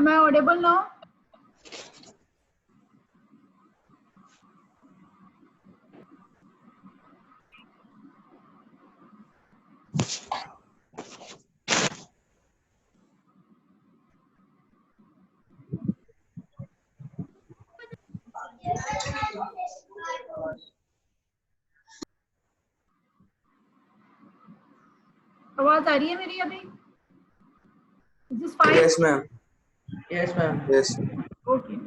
Am I audible now? आवाज आ रही है मेरी अभी? Is this fine? Yes, ma'am. Yes, ma'am. Yes. Okay.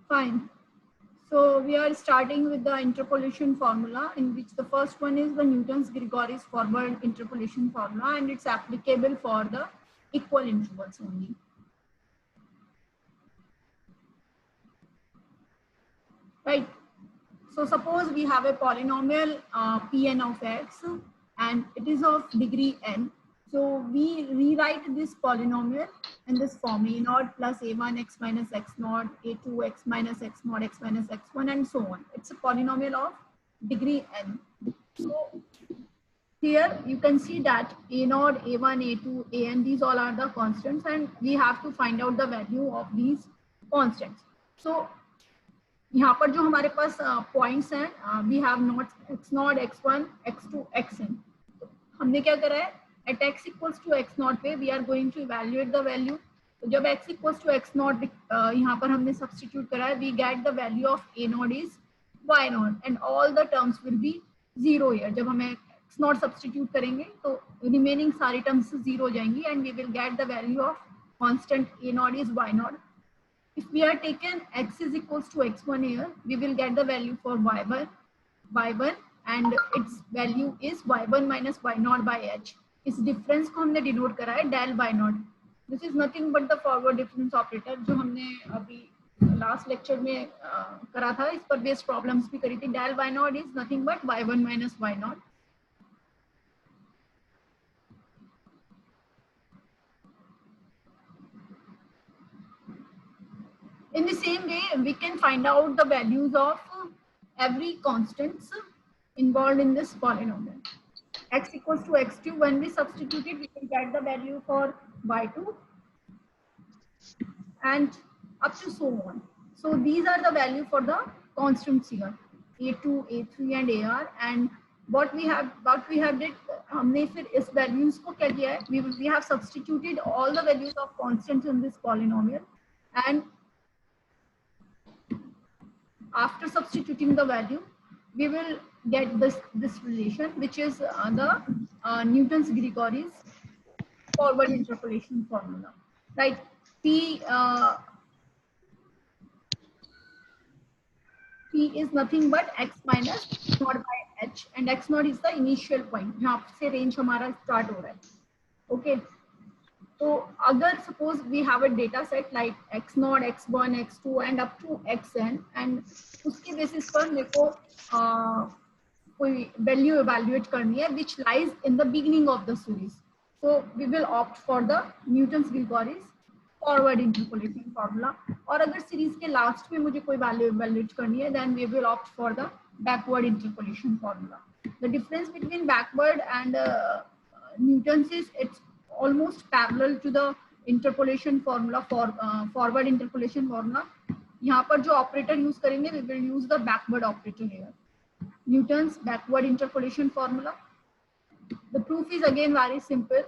Fine. So we are starting with the interpolation formula, in which the first one is the Newton's-Gregori's forward interpolation formula, and it's applicable for the equal intervals only. Right. So suppose we have a polynomial Pn of x, and it is of degree n. So we rewrite this polynomial in this form: a naught plus a1 x minus x naught, a2 x minus x naught x minus x1, and so on. It's a polynomial of degree n. So here you can see that a naught, a1, a2, an, these all are the constants, and we have to find out the value of these constants. So यहाँ पर जो हमारे पास points हैं, we have nought x nought x1 x2 xn. हमने क्या करा है, at x equals to x nought पे we are going to evaluate the value. तो जब x equals to x nought यहाँ पर हमने सब्स्टिट्यूट करा है, we get the value of a not is y nought and all the terms will be zero here. जब हमें x not substitute करेंगे तो रिमेनिंग सारी टर्म्स जीरो हो जाएंगी and we will get the value of constant a not is y naught. If we are taken x is equals to x1 here, we will get the value for y1 and its value is y1 minus y0 by h. इस difference को हमने denote करा है del y0. This is nothing but the forward difference operator जो हमने अभी last lecture में करा था. इस पर based problems भी करी थी. Del y0 is nothing but y1 minus y0. In the same way, we can find out the values of every constants involved in this polynomial. X equals to x2, when we substitute it, we can get the value for y2 and up to so on. So these are the value for the constants here, a2, a3 and ar. And what we have did, हमने फिर इस values को क्या किया है, we have substituted all the values of constants in this polynomial, and after substituting the value, we will get this relation, which is the Newton's-Gregori's forward interpolation formula, right? P is nothing but x minus naught by h, and x naught is the initial point. यहाँ से range हमारा start हो रहा है, okay? So अगर suppose we have a data set like x naught, x1, x2 and up to xn, and उसके basis पर मेरे को कोई value evaluate करनी है which lies in the beginning of the series. So we will opt for the Newton's-Gregori's forward interpolation formula. और अगर series के last में मुझे कोई value evaluate करनी है, then we will opt for the backward interpolation formula. The difference between backward and Newton's is it's almost parallel to the interpolation formula for forward interpolation formula. यहाँ पर जो operator use करेंगे, we will use the backward operator here. Newton's backward interpolation formula. The proof is again very simple.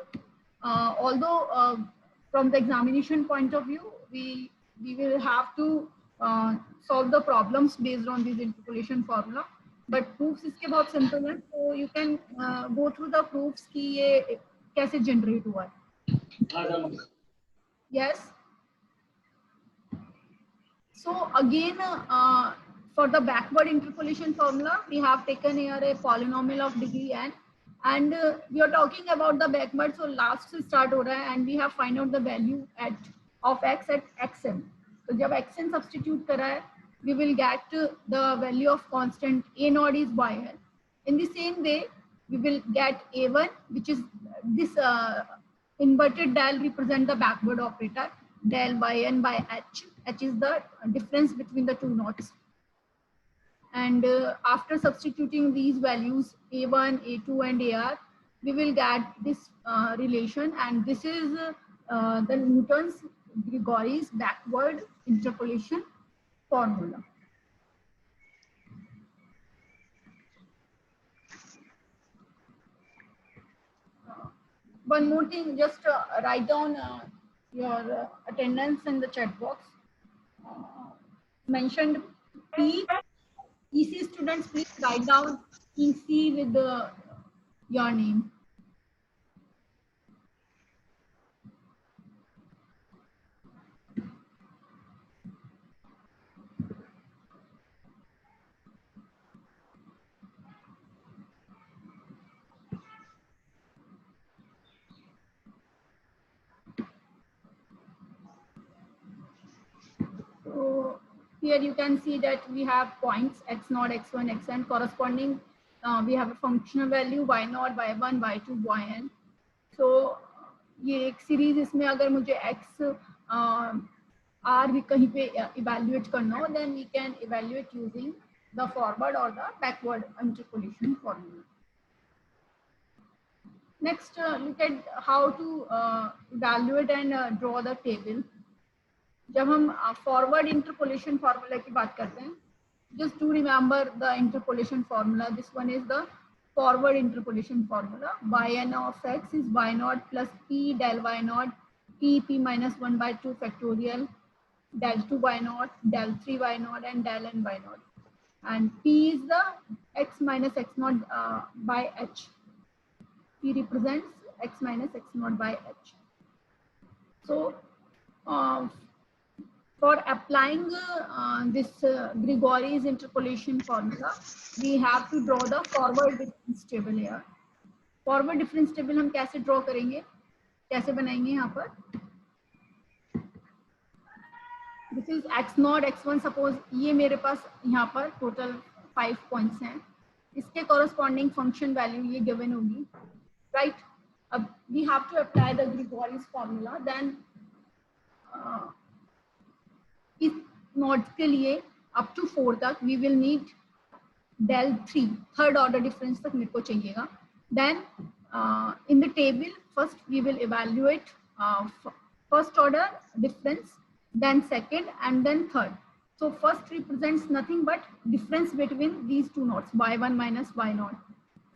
Although from the examination point of view, we will have to solve the problems based on this interpolation formula. But proofs इसके बहुत simple हैं, so you can go through the proofs कि ये कैसे generate हुआ है. Yes. So again, for the backward interpolation formula, we have taken here a polynomial of degree n, and we are talking about the backward. So last से start हो रहा है, and we have find out the value of x at xn. तो जब xn substitute करा है, we will get the value of constant a naught is yn. In the same way, we will get a1, which is this inverted dial represent the backward operator. del yn by h. H is the difference between the two knots. And after substituting these values a1, a2 and ar, we will get this relation, and this is the Newton's Gregory's backward interpolation formula. One more thing, just write down your attendance in the chat box. Mentioned P. EC students, please write down EC with your name. So here you can see that we have points x0, x1, xn corresponding. We have a functional value y0, y1, y2, yn. So ये एक series, इसमें अगर मुझे x r भी कहीं पे evaluate करना हो, then we can evaluate using the forward or the backward interpolation formula. Next, look at how to evaluate and draw the table. जब हम फॉरवर्ड इंटरपोलेशन फार्मूला की बात करते हैं, just to remember the interpolation formula. This one is the forward interpolation formula. Yn of x is y0 plus p del y0 p minus 1 by 2 factorial del 2 y0 del 3 y0 and del n y0. And p is the x minus x0 by h. P represents x minus x0 by h. So for applying this Gregory's interpolation formula, we have to draw the forward difference table here. Forward difference table हम कैसे draw करेंगे, कैसे बनाएंगे यहाँ पर? This is x0, x1. Suppose ये मेरे पास यहाँ पर total 5 points हैं. इसके corresponding function value ये given होगी, right? अब we have to apply the Gregory's formula. Then इस नोट्स के लिए अप टू 4 तक we will need del 3, third order difference तक मेरे को चाहिएगा. Then in the table first we will evaluate first order difference, then second and then third. So first represents nothing but difference between these two notes, y1 minus y0,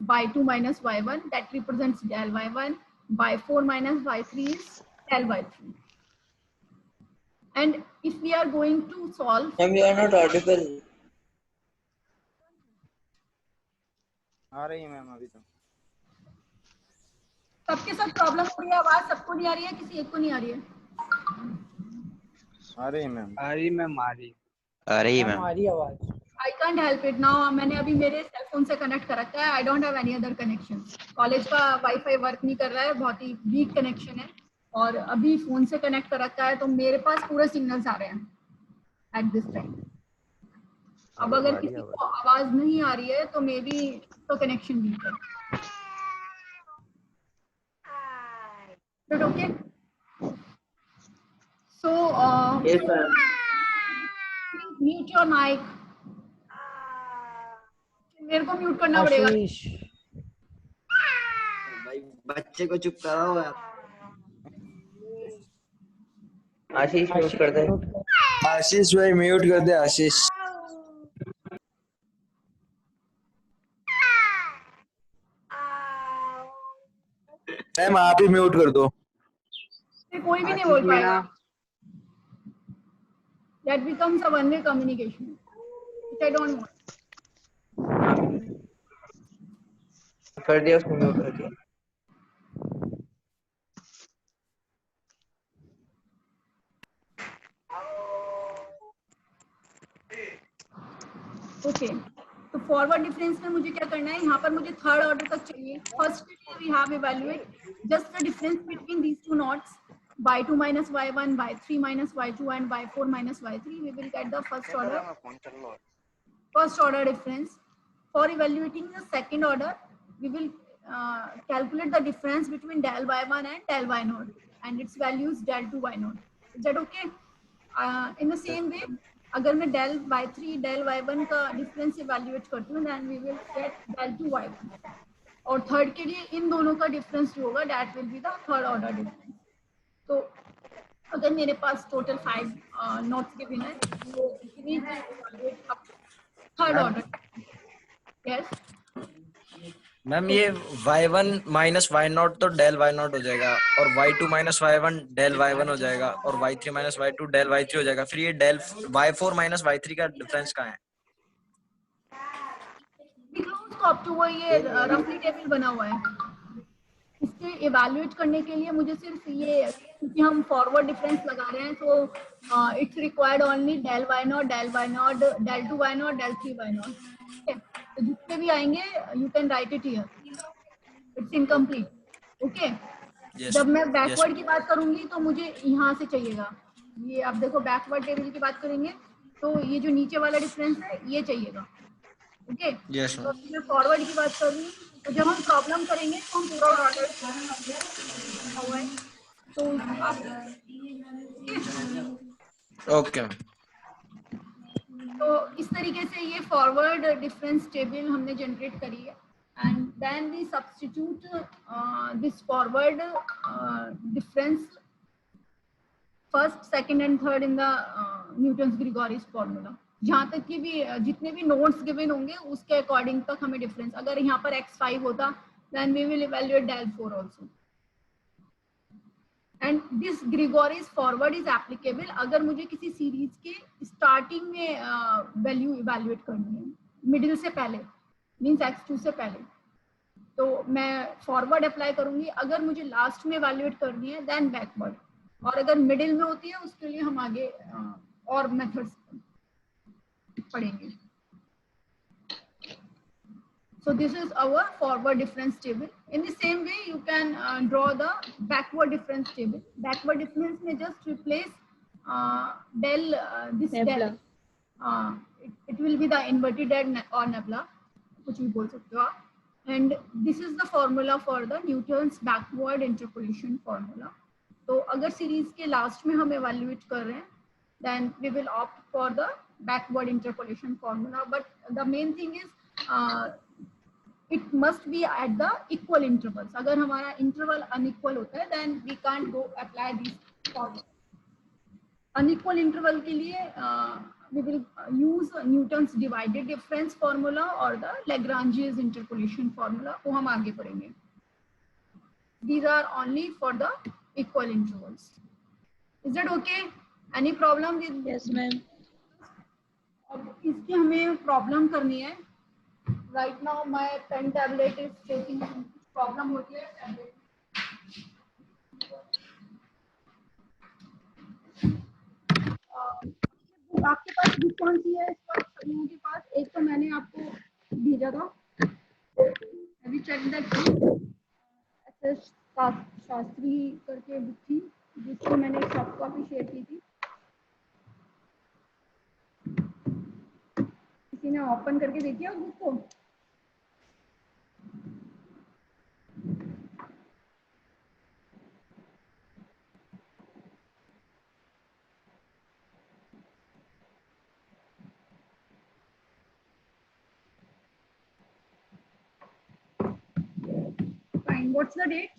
y2 minus y1, that represents del y1, y4 minus y3 is del y3. And if we are going to solve, ma'am, you are not audible. आ रही है ma'am अभी तो. सबके साथ problem हो रही है, आवाज सबको नहीं आ रही है, किसी एक को नहीं आ रही है? आ रही है मैम. आ रही मैम, आ रही मैम. आ रही आवाज. I can't help it now. मैंने अभी मेरे सेल फोन से कनेक्ट कर रखा है. I don't have any other connection. College का वाईफाई वर्क नहीं कर रहा है, बहुत ही वीक कनेक्शन है, और अभी फोन से कनेक्ट कर रखा है, तो मेरे पास पूरे सिग्नल्स आ रहे हैं एट दिस टाइम. अब अगर किसी को आवाज नहीं आ रही है तो मे बी तो कनेक्शन वीक है. Okay, so Yes, ma'am. Mute your mic. मेरे को म्यूट करना पड़ेगा. भाई बच्चे को चुप कराओ यार. आशीष म्यूट कर दे. आशीष भाई म्यूट कर दे. आशीष मैम आप ही म्यूट कर दो. कोई भी नहीं बोल पाएगा. That becomes a one-way communication, which I don't want. कर दिया उसने, म्यूट कर दिया. ओके, तो फॉरवर्ड डिफरेंस में मुझे क्या करना है, यहाँ पर मुझे थर्ड ऑर्डर तक चाहिए. First we have evaluate just the difference between these two notes, y2 minus y1, y3 minus y2 and y4 minus y3. We will get the first order difference. For evaluating the second order, we will calculate the difference between del y1 and del y0, and its value is del 2 y0. That okay? In the same way अगर मैं del y3 del y1 का difference evaluate करती हूँ, then we will get del 2 y1, और third के लिए इन दोनों का डिफरेंस जो होगा that will be the third order difference. तो अगर मेरे पास टोटल 5 नोट्स गिवन है, तो we need to evaluate up third ma'am order. Yes, ma'am ये y1 माइनस वाई नॉट तो डेल वाई नॉट हो जाएगा, और y2 minus y1 del y1 हो जाएगा, और y3 minus y2 del y3 हो जाएगा. फिर ये डेल y4 माइनस y3 का डिफरेंस कहाँ है? उसको अप टू वो ये रफली टेबल बना हुआ है. इसके इवैल्यूएट करने के लिए मुझे सिर्फ ये, क्योंकि हम फॉरवर्ड डिफरेंस लगा रहे हैं, तो it's required only del y nought del 2 y nought del 3 y not. ठीक है, तो जितने भी आएंगे you can write it here, it's incomplete. Okay, yes जब मैं यस बैकवर्ड की बात करूंगी तो मुझे यहाँ से चाहिएगा. ये आप देखो, बैकवर्ड टेबल की बात करेंगे तो ये जो नीचे वाला डिफरेंस है ये चाहिएगा. ओके, यस तो मैम. अभी मैं फॉरवर्ड की बात कर रही हूँ, तो जब हम प्रॉब्लम करेंगे तो हम पूरा ऑर्डर हुआ है, तो आप ओके मैम. तो इस तरीके से ये फॉरवर्ड डिफरेंस टेबल हमने जनरेट करी है, and then we substitute this forward difference first, second and third in the Newton's Gregory's formula. जहाँ तक कि भी जितने भी नोट्स गिवन होंगे उसके अकॉर्डिंग तक हमें डिफरेंस, अगर यहाँ पर x5 होता then we will evaluate del 4 also. And this Gregory's forward is applicable अगर मुझे किसी सीरीज के स्टार्टिंग में वैल्यू इवैल्यूएट करनी है, मिडिल से पहले, मींस x2 से पहले, तो मैं फॉरवर्ड अप्लाई करूंगी. अगर मुझे लास्ट में इवैल्यूएट करनी है देन बैकवर्ड, और अगर मिडिल में होती है उसके लिए हम आगे और मेथड्स पढ़ेंगे. So this is our forward difference table. In the same way, you can draw the backward difference table. Backward difference may just replace del this del. It will be the inverted del or nebula, कुछ भी बोल सकते हो आप. And this is the formula for the Newton's backward interpolation formula. तो अगर series के last में हम evaluate कर रहे हैं, then we will opt for the backward interpolation formula. But the main thing is it must be at the equal intervals. अगर हमारा interval unequal होता है then we can't go apply these formulas. Unequal interval के लिए we will use Newton's divided difference formula or the Lagrange's interpolation formula, वो हम आगे पढ़ेंगे. These are only for the equal intervals. Is that okay? Any problem with? Yes, ma'am. अब इसकी हमें problem करनी है. Right now my pen tablet is facing problem होती है tablet. आपके पास बुक कौन सी है इस वक्त लोगों के पास? एक तो मैंने आपको भेजा था, अभी चेक दैट एसएस शास्त्री करके बुक थी जिसको मैंने सॉफ्ट कॉपी शेयर की थी. किसी ने ओपन करके देखी है बुक को? Fine. What's the date?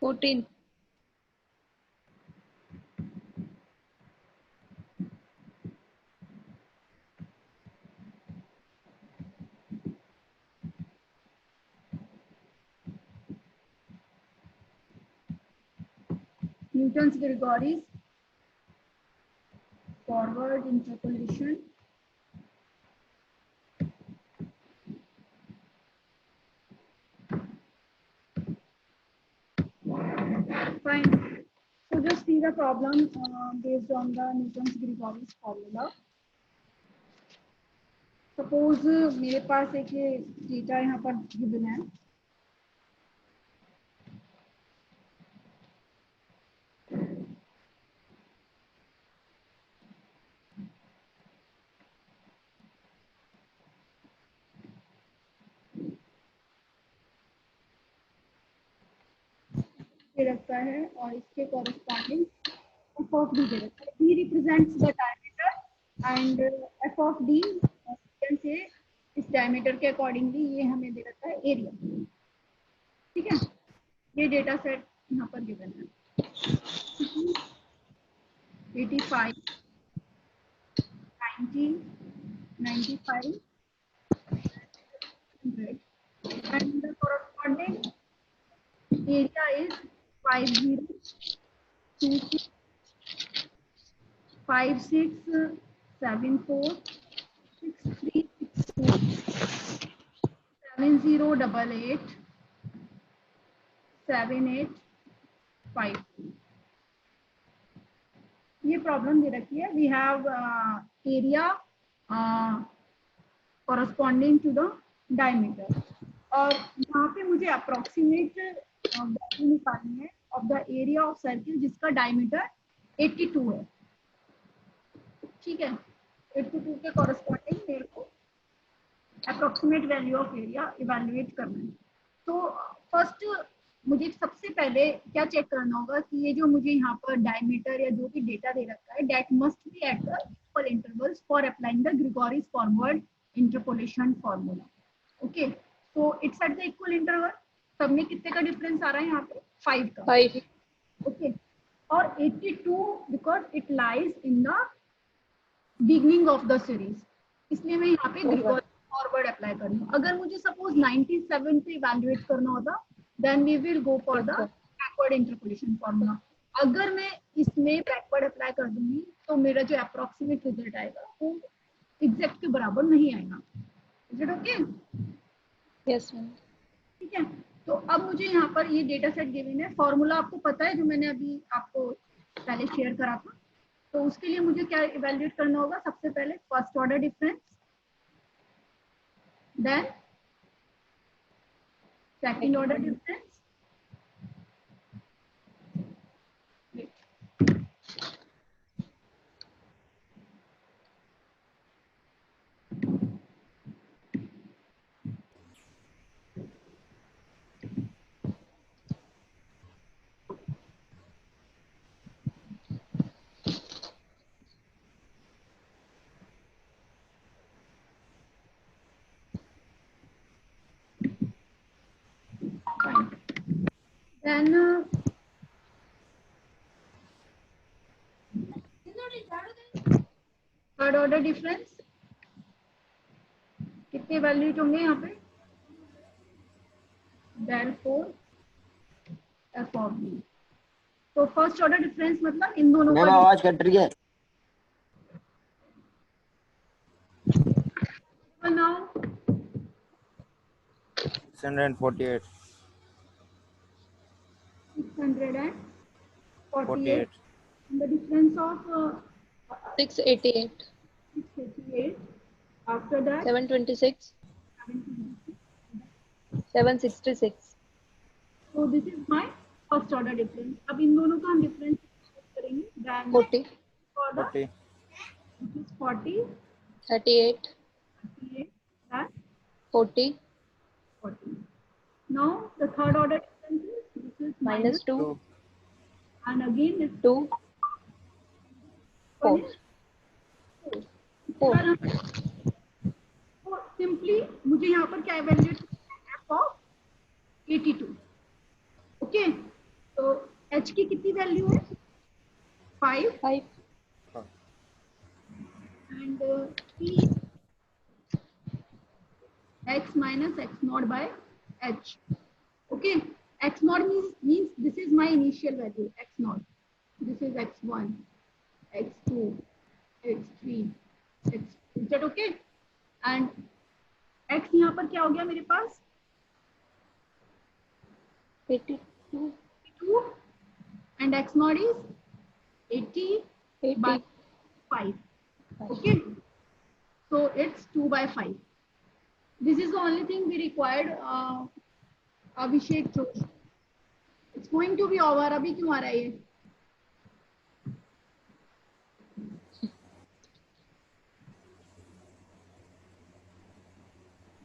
14. Newton's Gregory's forward interpolation. Fine. So just see the problem based on the Newton's Gregory's formula. Suppose मेरे पास एक ये डेटा यहाँ पर given है. दे रखा है और इसके कॉरेस्पॉन्डिंग एफ ऑफ डी दे रखा है. D represents the diameter and F of D से इस डायमीटर के अकॉर्डिंगली ये हमें दे रखा है एरिया. ठीक है, ये डेटा सेट यहाँ पर गिवन है. 85, 90, 95, 100, and the corresponding area is 5026 5674 6362 7088 7852. ये प्रॉब्लम दे रखी है. We have area corresponding to the diameter और यहाँ पे मुझे अप्रोक्सीमेट वैल्यू निकालनी है of the area of circle जिसका डायमीटर 82 है. ठीक है, 82 के कॉरेस्पॉन्डिंग मेरे को approximate value of area evaluate करना है. तो फर्स्ट मुझे सबसे पहले क्या चेक करना होगा कि ये जो मुझे यहाँ पर डायमीटर या जो भी डेटा दे रखा है that must be at the equal intervals for applying the Gregory's forward interpolation formula. Okay, so it's at the equal interval. सब में कितने का डिफरेंस आ रहा है यहाँ पे? 5 का. 5. ओके, और 82 because it lies in the beginning of the series, इसलिए मैं यहाँ पे ग्रेगोरी फॉरवर्ड अप्लाई कर रही हूँ. अगर मुझे सपोज 97 पे इवैल्यूएट करना होता then we will go for the backward interpolation formula. अगर मैं इसमें backward apply कर दूंगी तो मेरा जो approximate result आएगा वो exact के बराबर नहीं आएगा. Is it okay? Yes, ma'am. ठीक है, तो अब मुझे यहाँ पर ये डेटा सेट गिवन है. फॉर्मूला आपको पता है जो मैंने अभी आपको पहले शेयर करा था. तो उसके लिए मुझे क्या इवेल्युएट करना होगा? सबसे पहले first order difference, then second order difference, then third order difference. कितने वैल्यू होंगे यहाँ पे? del 4 f of d. तो फर्स्ट ऑर्डर डिफरेंस मतलब इन दोनों का आवाज कट रही है. now 648. 648. The difference of 688. 688. After that 726. 766. so this is my first order difference. अब इन दोनों का हम डिफरेंस करेंगे. then 40. for the 40. this is 40, 38. 38, and 40. 40. Now the third order difference is this is Minus 2. 2. and again this 2. 4. one is 4. तो simply मुझे यहाँ पर क्या इवैल्यूएट f of 82. ओके, तो h की कितनी वैल्यू है? 5 5. and p x minus x naught by h. Okay, x naught means this is my initial value x naught. This is x1, x2, x3, x. Is that okay? And x यहाँ पर क्या हो गया मेरे पास? 82. 2 and x naught is 80 by 80. 5. Okay, so it's 2 by 5. This is the only thing we required. Abhishek Joshi. It's going to be over. अभी क्यों आ रहा है ये?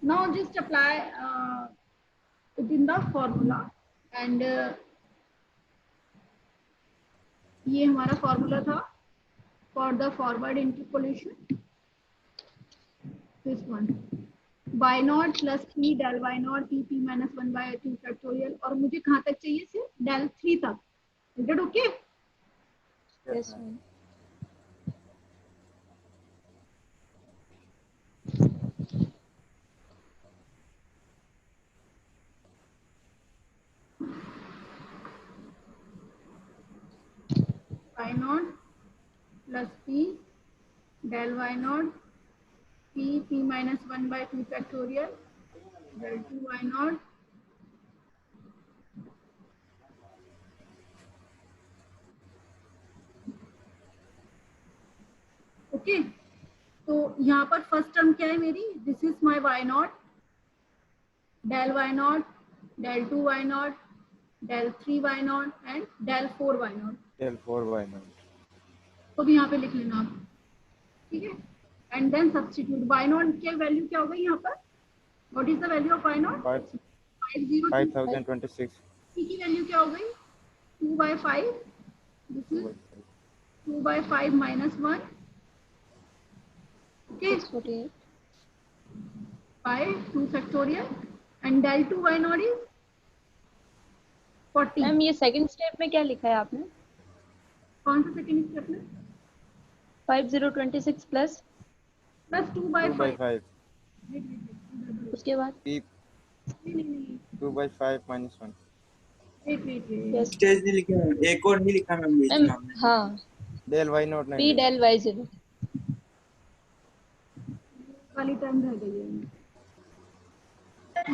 Now just apply it in the formula and ये हमारा formula था for the forward interpolation, this one y nought plus p del y nought p p minus 1/2 factorial, और मुझे कहाँ तक चाहिए सिर्फ डेल 3 तक. Is it okay? Yes, ma'am. y nought plus p del y nought p p minus 1/2 factorial del 2 y nought okay. तो यहाँ पर फर्स्ट टर्म क्या है मेरी, this is my y nought del y nought del 2 y nought del 3 y nought and del 4 y nought. Del 4 y0. तो भी यहाँ पे लिख लेना आप, ठीक है. And then substitute y nought की वैल्यू क्या हो गई यहाँ पर, what is the value of y nought, 5026. p की वैल्यू क्या हो गई 2/5, this is 2/5 minus 1, okay, 648. by 2 factorial, and del 2 y naught is 40. Ma'am ये सेकंड स्टेप में क्या लिखा है आपने? कौन सा सेकंड स्टेप में? 5026 प्लस प्लस 2/5. 2/5. उसके बाद P नहीं 2/5 minus 1. वेट यस स्टेज नहीं लिखा है, एक और नहीं लिखा मैम बीच में मैम. हमने. हाँ, Del y0 p नहीं. del y0. वाली टर्म रह गई है.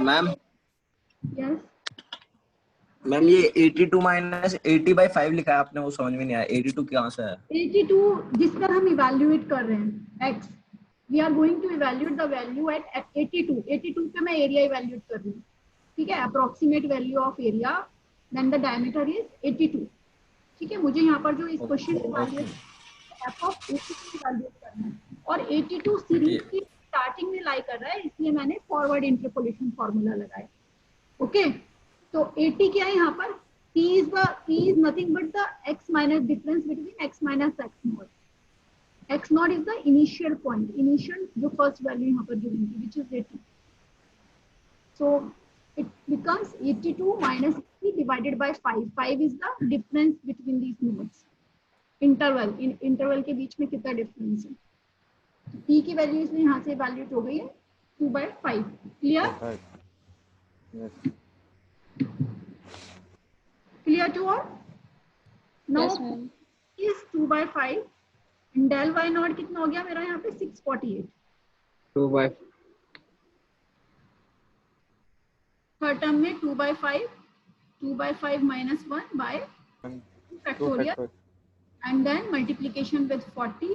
मैम यस, मैम ये 82 माइनस 80/5 लिखा है आपने, वो समझ में नहीं आया 82 कहाँ से है? 82 जिस पर हम इवैल्यूएट कर रहे हैं x, we are going to evaluate the value at 82 पे मैं एरिया इवैल्यूएट कर रही हूँ, ठीक है. Approximate value of area then the diameter is 82, ठीक है. मुझे यहाँ पर जो इस क्वेश्चन एफ ऑफ 82 इवैल्यूएट करना है, और 82 सीरीज की स्टार्टिंग में लाई कर रहा है, इसलिए मैंने फॉरवर्ड इंटरपोलेशन फार्मूला लगाया. ओके, तो 80 क्या है यहाँ पर, p is nothing but the x minus difference between x minus x naught. x naught is the initial point, initial जो first value यहाँ पर given थी, which is 80. So it becomes 82 minus 80 divided by 5. 5 is the difference between these nodes. Interval, in interval के बीच में कितना difference है. p की value इसमें यहाँ से evaluate हो गई है 2/5. Clear? 5. Yes. Clear to all? Now Yes, ma'am. is 2/5 and del y naught कितना हो गया मेरा यहाँ पे 648. 2/5. थर्ड टर्म में 2/5 minus 1 by 2 2 factorial factorial. and then multiplication with 40.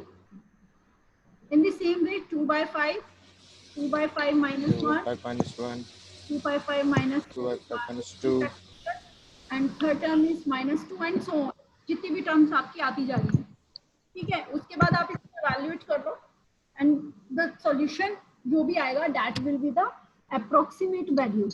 In the same way 2/5 minus 1, 2/5 minus 1. 2/5 minus 2, 2/5 minus 2. and third term is minus 2 and so on. जितनी भी terms आपकी आती जा रही है, ठीक है. उसके बाद आप इसको इवैल्यूएट कर लो एंड द सॉल्यूशन जो भी आएगा that will be the approximate value.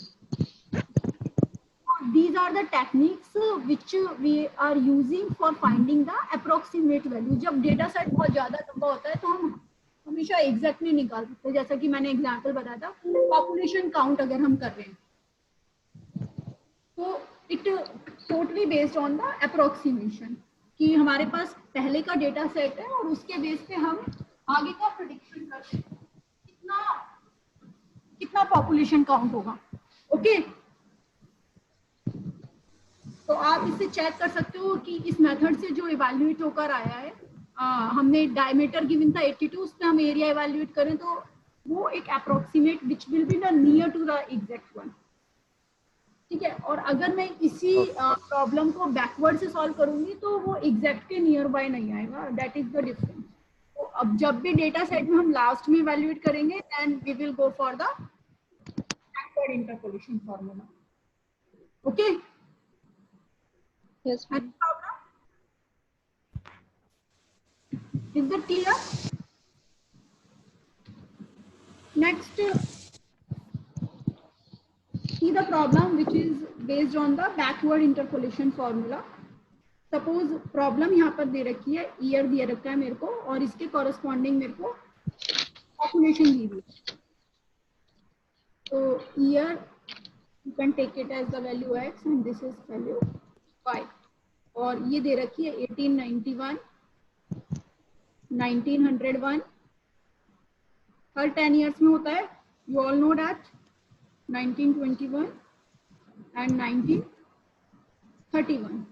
These are the techniques which we are using for finding the approximate value. जब डेटा सेट बहुत ज्यादा लंबा होता है तो हम हमेशा एग्जैक्ट नहीं निकाल सकते. जैसा कि मैंने एग्जांपल बताया था, पॉपुलेशन काउंट अगर हम कर रहे हैं तो it totally based on the approximation, कि हमारे पास पहले का डेटा सेट है और उसके बेस पे हम आगे का प्रेडिक्शन करते हैं कितना पॉपुलेशन काउंट होगा. ओके, तो आप इससे चेक कर सकते हो कि इस मेथड से जो इवैल्यूएट होकर आया है, हमने डायमीटर गिवन था 82, उस पे हम एरिया इवैल्यूएट करें तो वो एक approximate which will be the near to the exact one, ठीक है. और अगर मैं इसी प्रॉब्लम को बैकवर्ड से सॉल्व करूंगी तो वो एग्जैक्ट के नियर बाय नहीं आएगा. That is the difference. तो अब जब भी डेटा सेट में हम लास्ट में इवैल्यूएट करेंगे then we will go for the backward interpolation formula. Okay, Yes, ma'am. problem? Is that clear? Next, see the problem which is based on the backward interpolation formula. Suppose problem यहाँ पर दे रखी है, year दे रखा है मेरे को और इसके कॉरस्पॉन्डिंग मेरे को पॉपुलेशन दी हुई है। तो year you can take it as the value x and this is value y, और ये दे रखी है 1891, 1901, हर 10 years में होता है, you all know that, 1921 and 1931,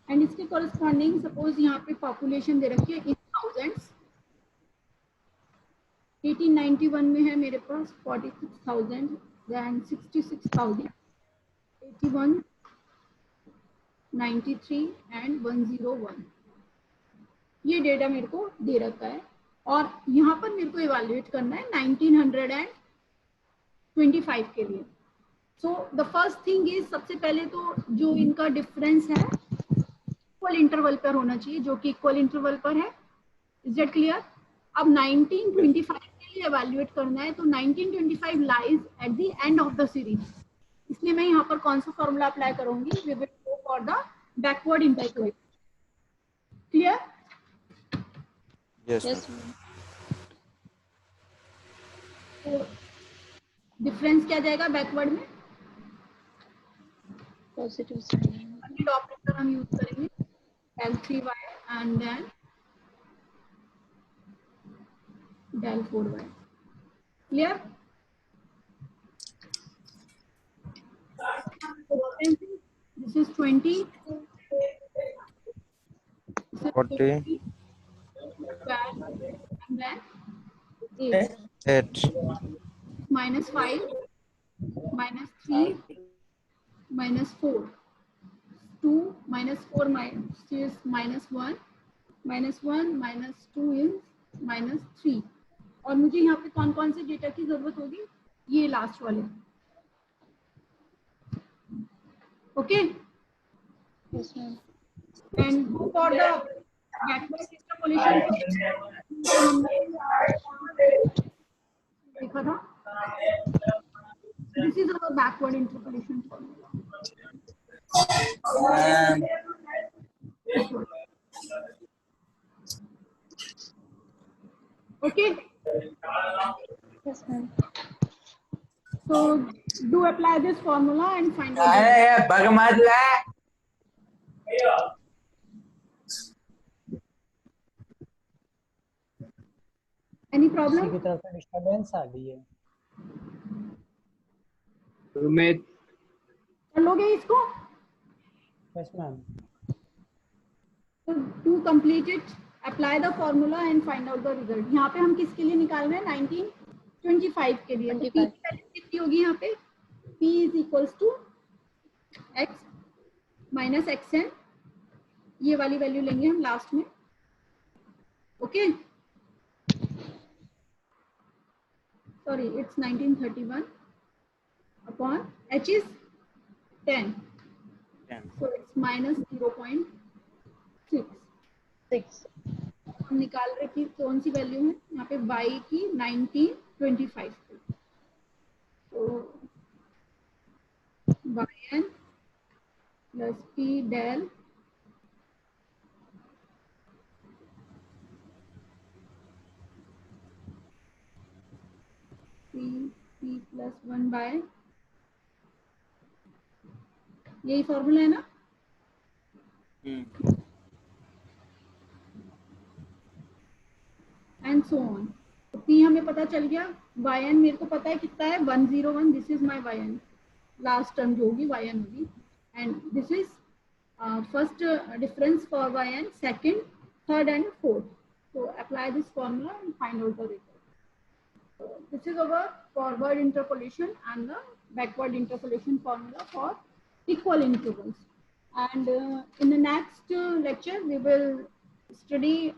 and इसके कॉरस्पॉन्डिंग सपोज यहाँ पे पॉपुलेशन दे रखी है इन थाउजेंड्स। 1891 में है मेरे पास 46,000, then 66,000, 81, 93 and 101, ये डेटा मेरे को दे रखा है और यहाँ पर मेरे को इवैल्यूएट करना है 1925 के लिए। So the first thing is, सबसे पहले तो जो इनका डिफरेंस है इक्वल इंटरवल पर होना चाहिए, जो कि इक्वल इंटरवल पर है। Is that clear? अब 1925 के लिए एवेल्युएट करना है, तो 1925 lies at the end of the series, इसलिए मैं यहाँ पर कौन सा फॉर्मूला अप्लाई करूंगी? We will go for the backward interpolation. Clear? Yes. Yes, ma'am. ma'am. तो डिफरेंस क्या जाएगा बैकवर्ड में? Positive sign. ऑपरेटर हम यूज करेंगे, L3y and then del 4y. Clear? This is 20. This is 40. 50, 12, and then 8. 8. Minus 5, minus 3, minus 4. 2 minus 4 is minus 1, minus 1 minus 2 is minus 3, और मुझे यहाँ पे कौन कौन से डेटा की जरूरत होगी? ये लास्ट वाले। Okay, Yes, ma'am. And go for the backward interpolation. देखा था, this is our backward interpolation formula. Okay, Yes, ma'am. so do apply this formula and find out. Any problem? की तरफ से डिस्टरबेंस आ गई है। मैं कर लोगे इसको? Yes ma'am. So to complete it, apply the formula and find out the result. यहाँ पे हम किसके लिए निकाल रहे हैं? 1925 के लिए। तो P की वैल्यू कितनी होगी यहाँ पे? P is equals to x minus xn, ये वाली वैल्यू लेंगे हम लास्ट में। Okay, sorry, it's 1931 upon h is 10, 10. so it's minus 0.6। 6. हम निकाल रहे कि कौन सी वैल्यू है यहाँ पे? y की 1925 की। तो yn plus p del p plus 1 by, यही फॉर्मूला है ना? And so on. तो P हमें पता चल गया, yn मेरे को पता है कितना है? 101, this is my yn, last term जो होगी yn होगी, and this is first difference for yn, second, third and fourth. तो apply this formula and find out the result. This is our forward interpolation and the backward interpolation formula for equal intervals, and in the next lecture we will study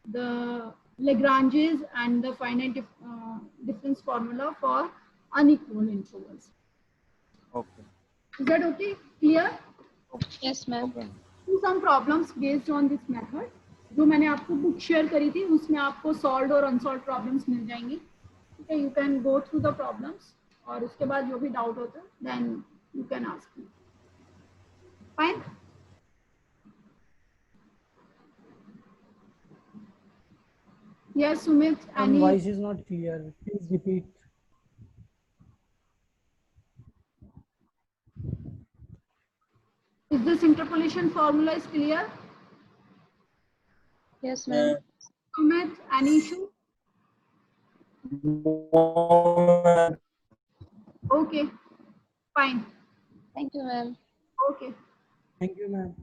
the Lagrange's and the finite difference formula for unequal intervals. Okay. Is that okay? Clear? Yes, ma'am. Okay. Do some problems based on this method. जो मैंने आपको book share करी थी उसमें आपको solve और unsolved problems मिल जाएंगी। ठीक है, you can go through the problems और उसके बाद जो भी डाउट होता है then you can ask me. Fine. Yes, Sumit. And Any? voice is not clear. Please repeat. Is this interpolation formula is clear? Yes, ma'am. Sumit, any issue? Okay, fine. Thank you, ma'am. Okay. Thank you, ma'am.